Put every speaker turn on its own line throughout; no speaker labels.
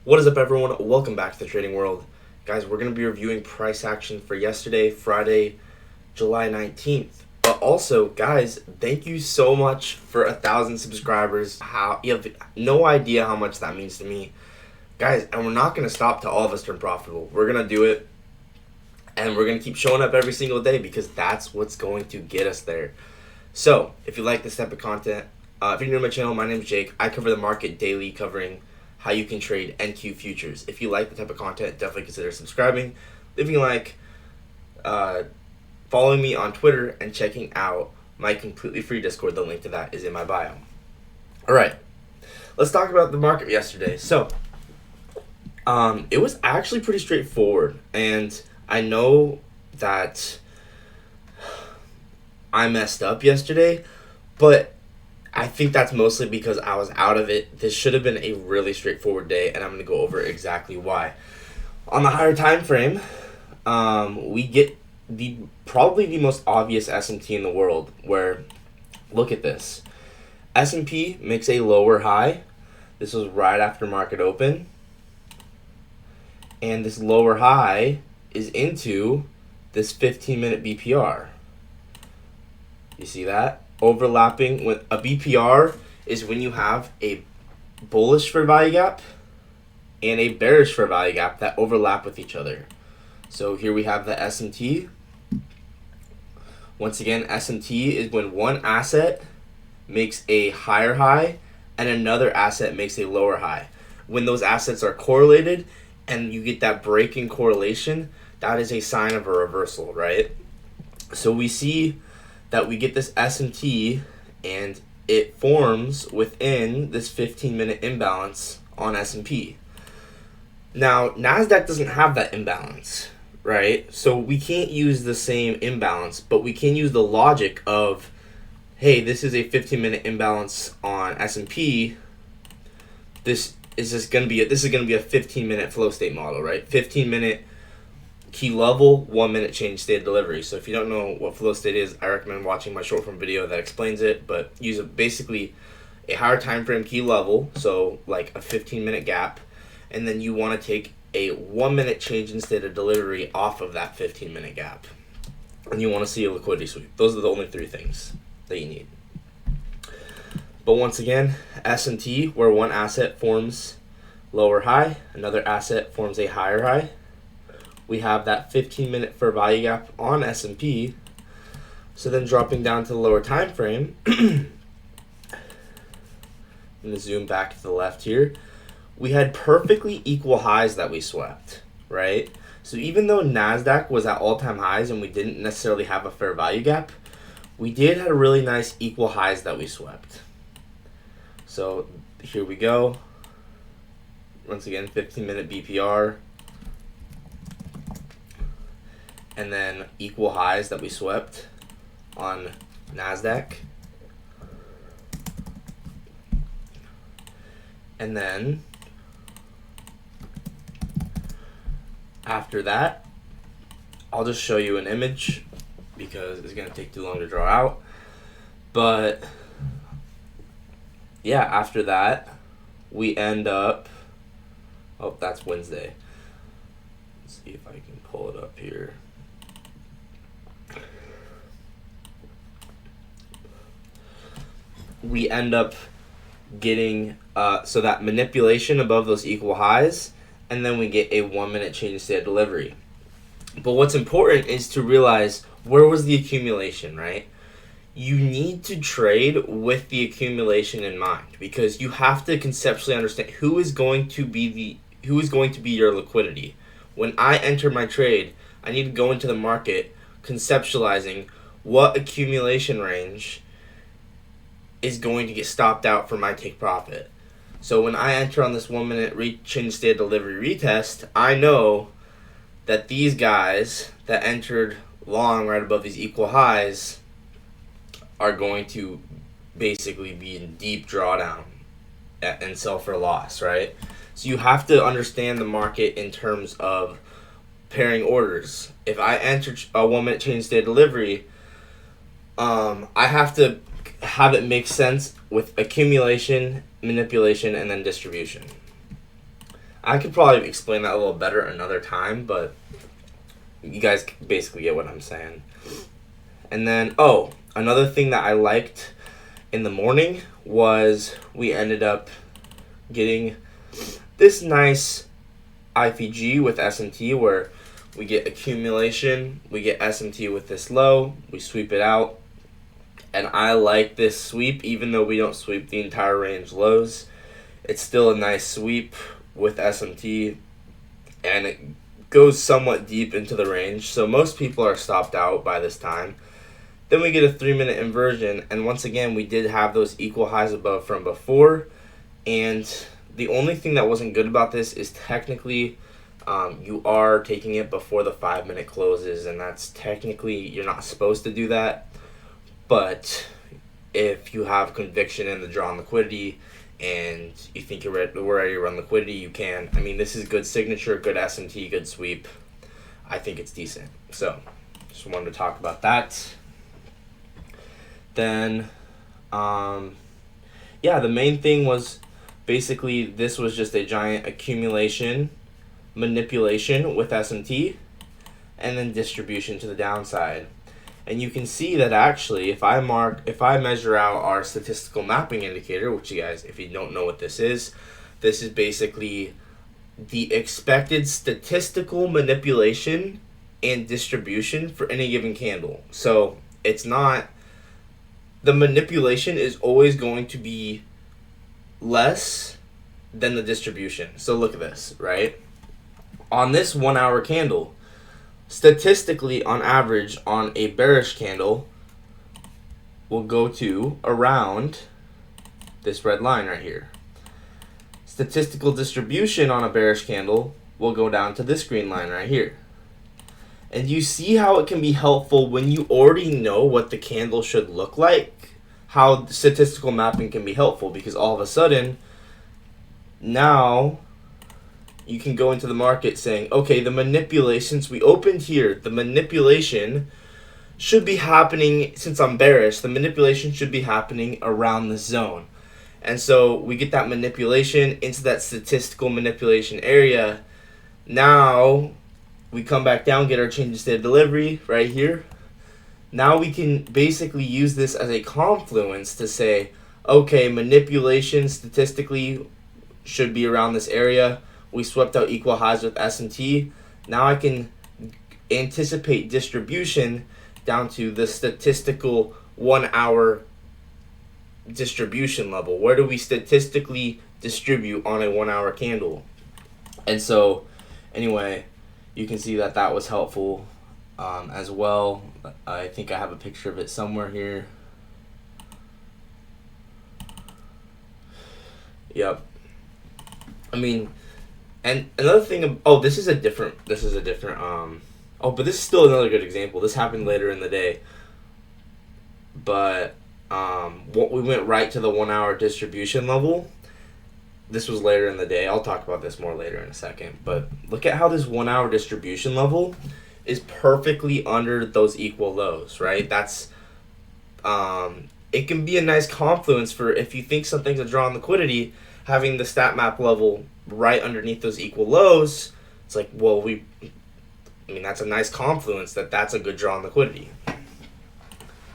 What is up, everyone? Welcome back to the trading world. Guys, we're going to be reviewing price action for yesterday, Friday, July 19th. But also, guys, thank you so much for 1,000 subscribers. You have no idea how much that means to me. Guys, and we're not going to stop till all of us turn profitable. We're going to do it, and we're going to keep showing up every single day because that's what's going to get us there. So, if you like this type of content, if you're new to my channel, my name is Jake. I cover the market daily, covering how you can trade NQ futures. If you like the type of content, definitely consider subscribing, leaving a like, following me on Twitter, and checking out my completely free Discord. The link to that is in my bio. All right, let's talk about the market yesterday. So, it was actually pretty straightforward, and I know that I messed up yesterday, but I think that's mostly because I was out of it. This should have been a really straightforward day, and I'm going to go over exactly why. On the higher time frame, we get probably the most obvious S&P in the world, where, look at this. S&P makes a lower high. This was right after market open. And this lower high is into this 15-minute BPR. You see that? Overlapping with a BPR is when you have a bullish fair value gap and a bearish fair value gap that overlap with each other. So here we have the S&T. Once again, S&T is when one asset makes a higher high and another asset makes a lower high. When those assets are correlated and you get that break in correlation, that is a sign of a reversal, right? So we see that we get this S&T and it forms within this 15-minute imbalance on S&P. Now, NASDAQ doesn't have that imbalance, right? So we can't use the same imbalance, but we can use the logic of, hey, this is a 15-minute imbalance on S&P. This is going to be a 15-minute flow state model, right? 15-minute key level, 1 minute change state of delivery. So if you don't know what flow state is, I recommend watching my short form video that explains it, but use basically a higher time frame key level, so like a 15-minute gap, and then you want to take a 1 minute change in state of delivery off of that 15-minute gap. And you want to see a liquidity sweep. Those are the only three things that you need. But once again, S&T, where one asset forms lower high, another asset forms a higher high. We have that 15-minute fair value gap on S&P. So then dropping down to the lower time frame, I'm going to zoom back to the left here. We had perfectly equal highs that we swept, right? So even though NASDAQ was at all-time highs and we didn't necessarily have a fair value gap, we did have really nice equal highs that we swept. So here we go. Once again, 15-minute BPR. And then equal highs that we swept on NASDAQ. And then after that, I'll just show you an image because it's going to take too long to draw out. But yeah, after that, we end up, oh, that's Wednesday. Let's see if I can pull it up here. We end up getting so that manipulation above those equal highs, and then we get a 1 minute change in state of delivery. But what's important is to realize, where was the accumulation, right? You need to trade with the accumulation in mind, because you have to conceptually understand who is going to be your liquidity. When I enter my trade, I need to go into the market conceptualizing what accumulation range is going to get stopped out for my take profit. So when I enter on this 1 minute change state of delivery retest, I know that these guys that entered long right above these equal highs are going to basically be in deep drawdown and sell for loss, right? So you have to understand the market in terms of pairing orders. If I enter a 1 minute change state of delivery, I have to have it make sense with accumulation, manipulation, and then distribution. I could probably explain that a little better another time, but you guys basically get what I'm saying. And then, another thing that I liked in the morning was we ended up getting this nice IPG with SMT where we get accumulation, we get SMT with this low, we sweep it out. And I like this sweep, even though we don't sweep the entire range lows. It's still a nice sweep with SMT, and it goes somewhat deep into the range. So most people are stopped out by this time. Then we get a 3-minute inversion, and once again, we did have those equal highs above from before. And the only thing that wasn't good about this is technically you are taking it before the 5-minute closes, and that's technically, you're not supposed to do that. But if you have conviction in the draw on liquidity and you think we're ready to run liquidity, you can. I mean, this is good signature, good SMT, good sweep. I think it's decent. So, just wanted to talk about that. Then, the main thing was basically this was just a giant accumulation, manipulation with SMT, and then distribution to the downside. And you can see that actually, if I measure out our statistical mapping indicator, which you guys, if you don't know what this is basically the expected statistical manipulation and distribution for any given candle. So it's not, the manipulation is always going to be less than the distribution. So look at this, right? On this 1 hour candle, statistically, on average, on a bearish candle, will go to around this red line right here. Statistical distribution on a bearish candle will go down to this green line right here. And you see how it can be helpful when you already know what the candle should look like, how statistical mapping can be helpful, because all of a sudden, now you can go into the market saying, okay, the manipulations we opened here, the manipulation should be happening, since I'm bearish, the manipulation should be happening around the zone. And so we get that manipulation into that statistical manipulation area. Now we come back down, get our change in state of delivery right here. Now we can basically use this as a confluence to say, okay, manipulation statistically should be around this area. We swept out equal highs with S&T. Now I can anticipate distribution down to the statistical 1 hour distribution level. Where do we statistically distribute on a 1 hour candle? And so, anyway, you can see that that was helpful as well. I think I have a picture of it somewhere here. Yep. I mean, and another thing, but this is still another good example. This happened later in the day. But we went right to the 1 hour distribution level. This was later in the day. I'll talk about this more later in a second. But look at how this 1 hour distribution level is perfectly under those equal lows, right? That's it can be a nice confluence for if you think something's a draw on liquidity, having the stat map level right underneath those equal lows. It's like, well, that's a nice confluence that's a good draw on liquidity.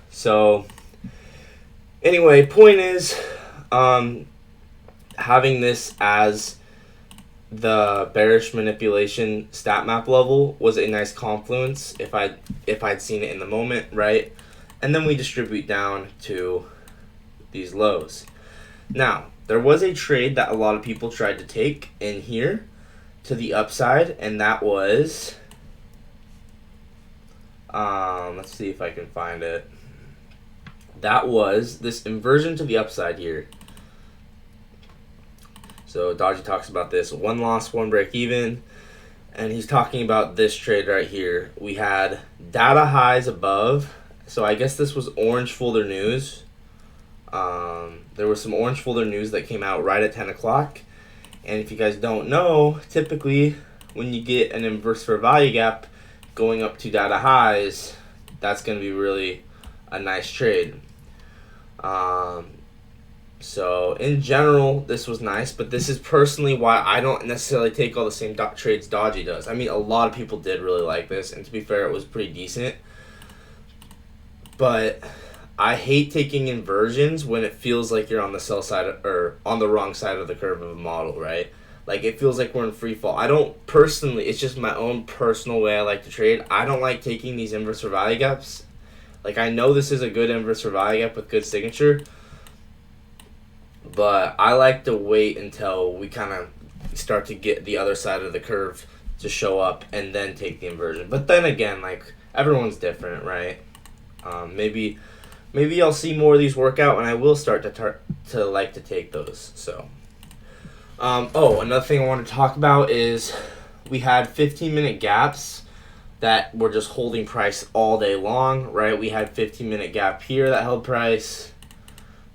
So anyway, point is, having this as the bearish manipulation stat map level was a nice confluence if I'd seen it in the moment, right? And then we distribute down to these lows. Now, there was a trade that a lot of people tried to take in here to the upside, and that was, let's see if I can find it. That was this inversion to the upside here. So Dodgy talks about this, 1 loss, 1 break even, and he's talking about this trade right here. We had data highs above, so I guess this was orange folder news. There was some orange folder news that came out right at 10 o'clock, and if you guys don't know, typically when you get an inverse fair value gap going up to data highs, that's going to be really a nice trade. So in general, this was nice, but this is personally why I don't necessarily take all the same trades Dodgy does. I mean, a lot of people did really like this, and to be fair, it was pretty decent. But I hate taking inversions when it feels like you're on the sell side or on the wrong side of the curve of a model, right? Like it feels like we're in free fall. I don't personally, it's just my own personal way I like to trade. I don't like taking these inverse or value gaps. Like I know this is a good inverse or value gap with good signature, but I like to wait until we kind of start to get the other side of the curve to show up and then take the inversion. But then again, like everyone's different, right? Maybe I'll see more of these work out, and I will start to like to take those. So, another thing I want to talk about is we had 15-minute gaps that were just holding price all day long, right? We had 15-minute gap here that held price.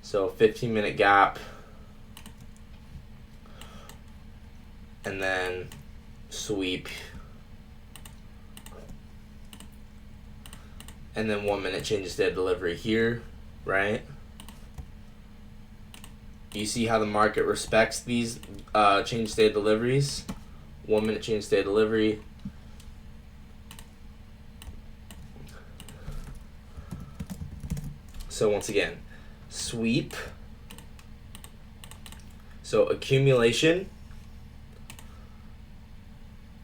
So 15-minute gap, and then sweep, and then 1 minute change of state of delivery here, right? You see how the market respects these change of state of deliveries. 1 minute change of state of delivery. So once again, sweep. So accumulation.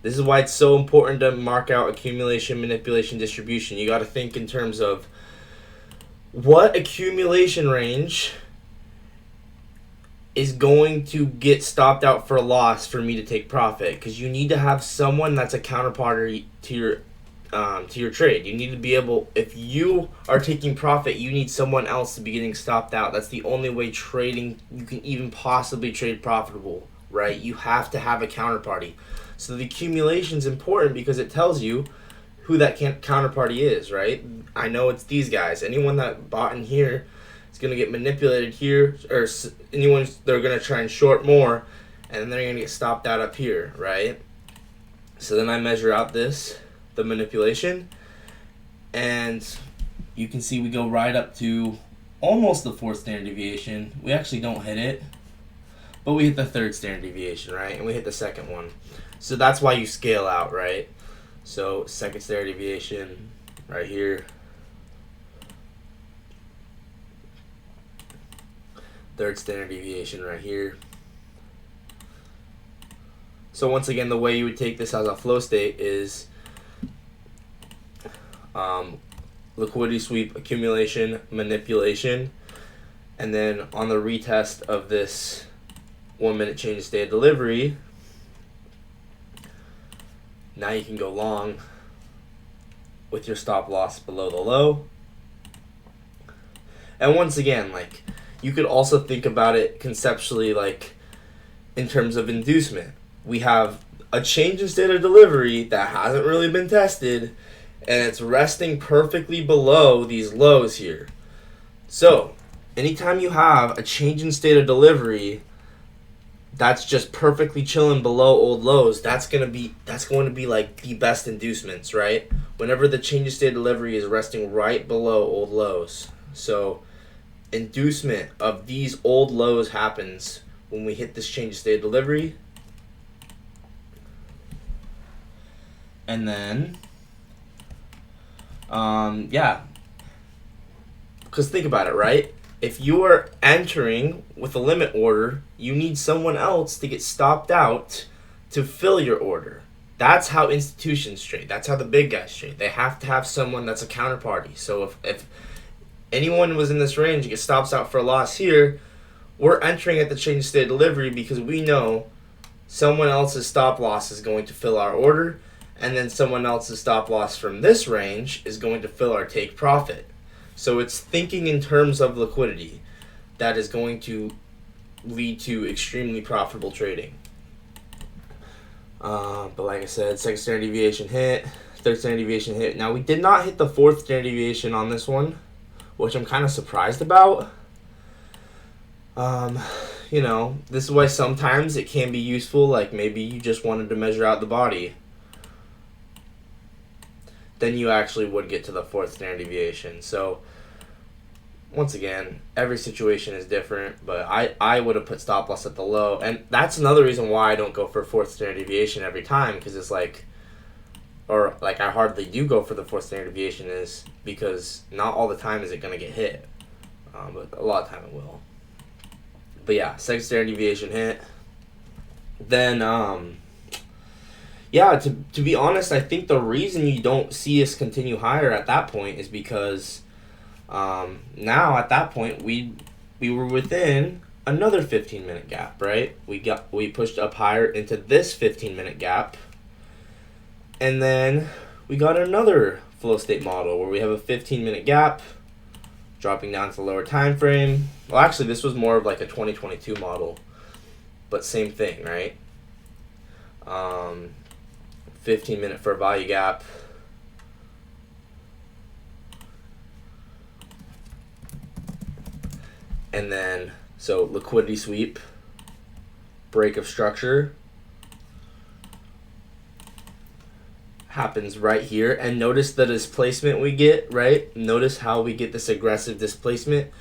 This is why it's so important to mark out accumulation, manipulation, distribution. You got to think in terms of what accumulation range is going to get stopped out for a loss for me to take profit, because you need to have someone that's a counterparty to your trade. You need to be able, if you are taking profit, you need someone else to be getting stopped out. That's the only way trading you can even possibly trade profitable, right? You have to have a counterparty. So the accumulation is important because it tells you who that counterparty is, right? I know it's these guys. Anyone that bought in here is going to get manipulated here, or anyone they're going to try and short more, and then they're going to get stopped out up here, right? So then I measure out the manipulation, and you can see we go right up to almost the fourth standard deviation. We actually don't hit it, but we hit the third standard deviation, right? And we hit the second one. So that's why you scale out, right? So second standard deviation right here. Third standard deviation right here. So once again, the way you would take this as a flow state is liquidity sweep, accumulation, manipulation, and then on the retest of this 1 minute change of state of delivery, now you can go long with your stop loss below the low. And once again, like, you could also think about it conceptually, like in terms of inducement. We have a change in state of delivery that hasn't really been tested, and it's resting perfectly below these lows here. So anytime you have a change in state of delivery that's just perfectly chilling below old lows, that's going to be like the best inducements, right? Whenever the change of state of delivery is resting right below old lows. So inducement of these old lows happens when we hit this change of state of delivery. And then because think about it, right? If you are entering with a limit order, you need someone else to get stopped out to fill your order. That's how institutions trade. That's how the big guys trade. They have to have someone that's a counterparty. So if anyone was in this range and gets stops out for a loss here, we're entering at the change of state of delivery because we know someone else's stop loss is going to fill our order, and then someone else's stop loss from this range is going to fill our take profit. So it's thinking in terms of liquidity that is going to lead to extremely profitable trading. But like I said, second standard deviation hit, third standard deviation hit. Now we did not hit the fourth standard deviation on this one, which I'm kind of surprised about. This is why sometimes it can be useful, like maybe you just wanted to measure out the body. Then you actually would get to the fourth standard deviation. So once again, every situation is different, but I would have put stop loss at the low. And that's another reason why I don't go for fourth standard deviation every time, because it's like, or like I hardly do go for the fourth standard deviation, is because not all the time is it going to get hit. But a lot of time it will. But yeah, second standard deviation hit. Then, yeah, to be honest, I think the reason you don't see us continue higher at that point is because now at that point we were within another 15-minute gap, right? We pushed up higher into this 15-minute gap, and then we got another flow state model where we have a 15-minute gap dropping down to the lower time frame. Well, actually, this was more of like a 2022 model, but same thing, right? 15-minute fair value gap. And then, so liquidity sweep, break of structure happens right here. And notice the displacement we get, right? Notice how we get this aggressive displacement.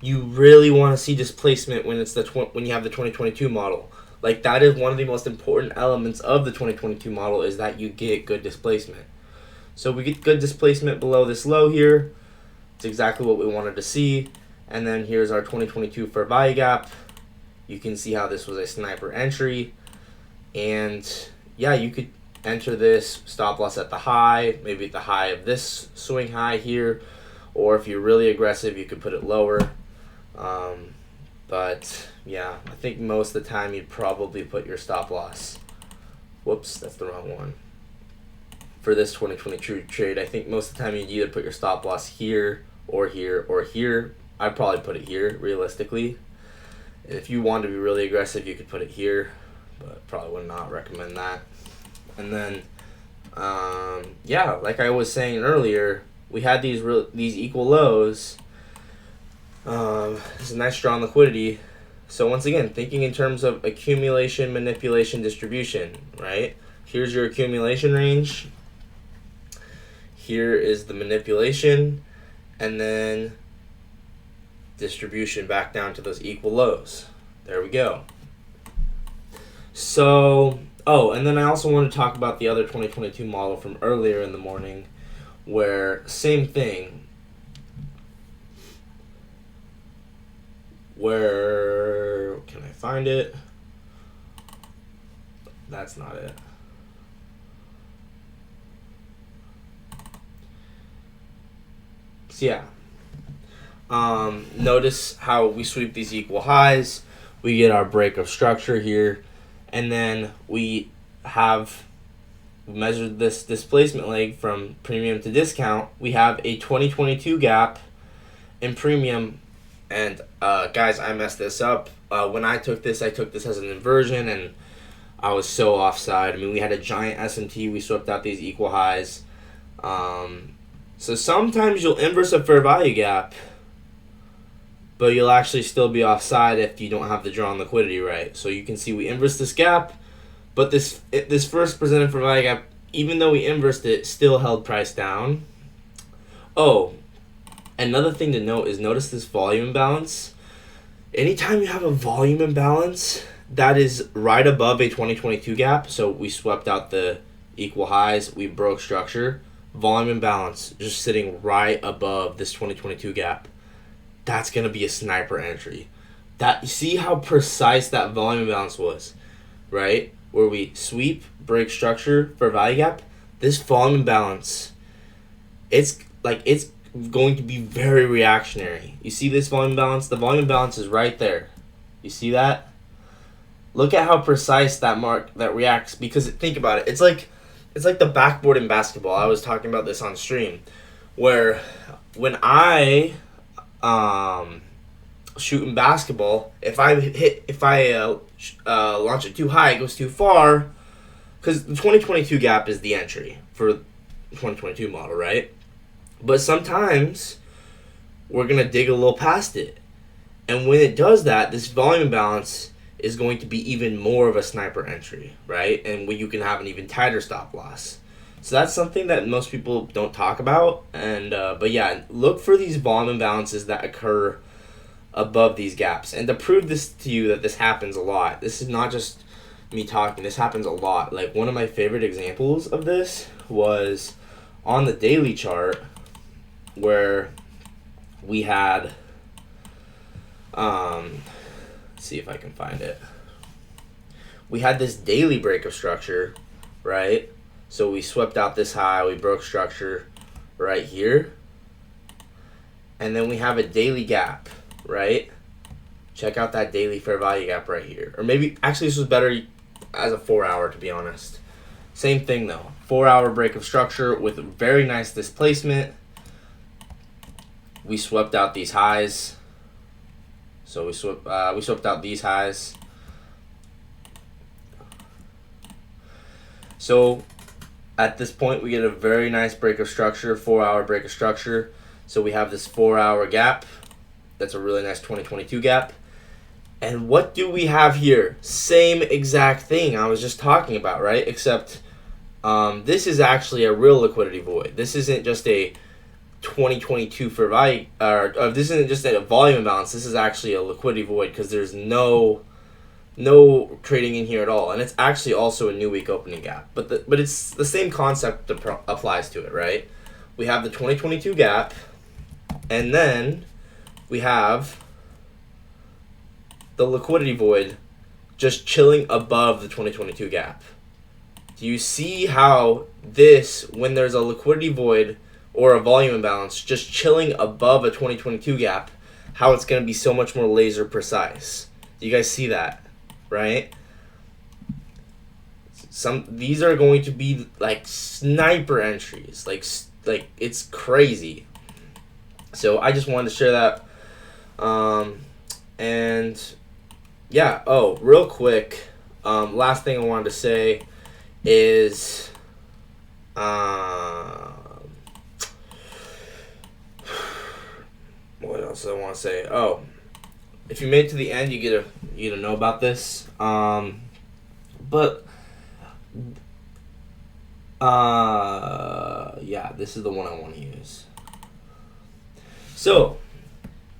You really want to see displacement when it's when you have the 2022 model. Like, that is one of the most important elements of the 2022 model, is that you get good displacement. So we get good displacement below this low here. It's exactly what we wanted to see. And then here's our 2022 fair value gap. You can see how this was a sniper entry. And yeah, you could enter this stop loss at the high, maybe at the high of this swing high here. Or if you're really aggressive, you could put it lower. But yeah, I think most of the time you'd probably put your stop loss. Whoops, that's the wrong one. For this 2022 trade, I think most of the time you'd either put your stop loss here or here or here. I'd probably put it here, realistically. If you want to be really aggressive, you could put it here, but probably would not recommend that. And then, yeah, like I was saying earlier, we had these equal lows. This is a nice strong liquidity. So once again, thinking in terms of accumulation, manipulation, distribution, right? Here's your accumulation range. Here is the manipulation, and then distribution back down to those equal lows. There we go. So, oh, and then I also want to talk about the other 2022 model from earlier in the morning, where same thing. Where can I find it? That's not it. So yeah. Notice how we sweep these equal highs. We get our break of structure here, and then we measured this displacement leg from premium to discount. We have a 2022 gap in premium. And guys, I messed this up. When I took this as an inversion, and I was so offside. I mean, we had a giant SMT. We swept out these equal highs. So sometimes you'll inverse a fair value gap, but you'll actually still be offside if you don't have the drawn liquidity right. So you can see we inverse this gap, but this first presented fair value gap, even though we inversed it, still held price down. Oh, another thing to note is notice this volume imbalance. Anytime you have a volume imbalance that is right above a 2022 gap, so we swept out the equal highs, we broke structure, volume imbalance just sitting right above this 2022 gap, that's going to be a sniper entry. You see how precise that volume imbalance was, right? Where we sweep, break structure for value gap, this volume imbalance, it's going to be very reactionary. You see this volume balance? The volume balance is right there. You see that? Look at how precise that reacts, because think about it. It's like the backboard in basketball. I was talking about this on stream, where when I shoot in basketball, if I launch it too high, it goes too far, because the 2022 gap is the entry for the 2022 model, right? But sometimes we're going to dig a little past it. And when it does that, this volume balance is going to be even more of a sniper entry, right? And when you can have an even tighter stop loss. So that's something that most people don't talk about. And but yeah, look for these volume imbalances that occur above these gaps. And to prove this to you that this happens a lot, this is not just me talking, this happens a lot. Like one of my favorite examples of this was on the daily chart where we had let's see if I can find it. We had this daily break of structure, right? So we swept out this high, we broke structure right here. And then we have a daily gap, right? Check out that daily fair value gap right here. Or maybe, actually this was better as a 4 hour, to be honest. Same thing though. 4 hour break of structure with very nice displacement. We swept out these highs. So we swept out these highs. So at this point, we get a very nice break of structure, 4 hour break of structure. So we have this 4 hour gap. That's a really nice 2022 gap. And what do we have here? Same exact thing I was just talking about, right? Except this is actually a real liquidity void. This isn't just a 2022 fair value, or this isn't just a volume imbalance. This is actually a liquidity void because there's no trading in here at all, and it's actually also a new week opening gap. But it's the same concept that applies to it, right? We have the 2022 gap, and then we have the liquidity void just chilling above the 2022 gap. Do you see how this, when there's a liquidity void or a volume imbalance just chilling above a 2022 gap, how it's going to be so much more laser precise? Do you guys see that? Right? These are going to be like sniper entries, like it's crazy. So I just wanted to share that, and yeah. Oh, real quick, last thing I wanted to say is, what else do I want to say? Oh, if you made it to the end, you get to know about this. But yeah, this is the one I want to use. So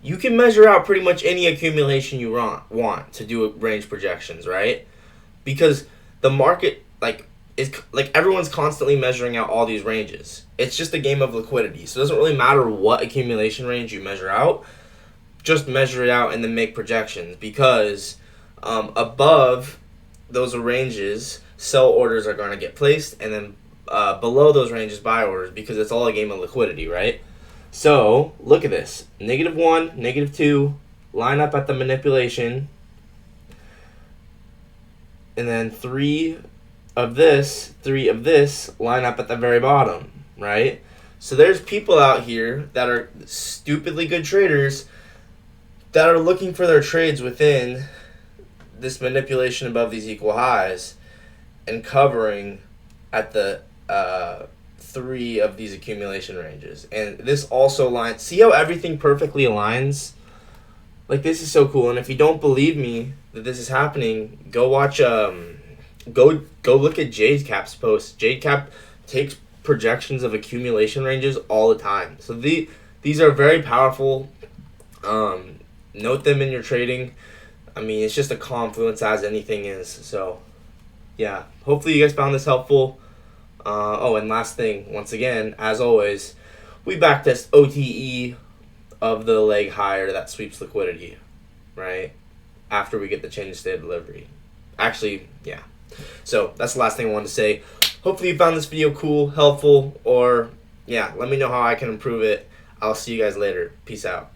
you can measure out pretty much any accumulation you want to do range projections, right? Because the market is everyone's constantly measuring out all these ranges. It's just a game of liquidity. So it doesn't really matter what accumulation range you measure out. Just measure it out and then make projections, because above those ranges, sell orders are going to get placed, and then below those ranges, buy orders, because it's all a game of liquidity, right? So look at this: -1, -2, line up at the manipulation, and then 3 of this line up at the very bottom, right? So there's people out here that are stupidly good traders that are looking for their trades within this manipulation above these equal highs and covering at the 3 of these accumulation ranges. And this also aligns. See how everything perfectly aligns? Like, this is so cool. And if you don't believe me that this is happening, go watch go look at JadeCap's post. JadeCap takes projections of accumulation ranges all the time. So these are very powerful. Note them in your trading. I mean, it's just a confluence as anything is. So, yeah. Hopefully you guys found this helpful. Oh, and last thing, once again, as always, we backtest OTE of the leg higher that sweeps liquidity, right? After we get the change of state of delivery. Actually, yeah. So, that's the last thing I wanted to say. Hopefully you found this video cool, helpful, or, yeah, let me know how I can improve it. I'll see you guys later. Peace out.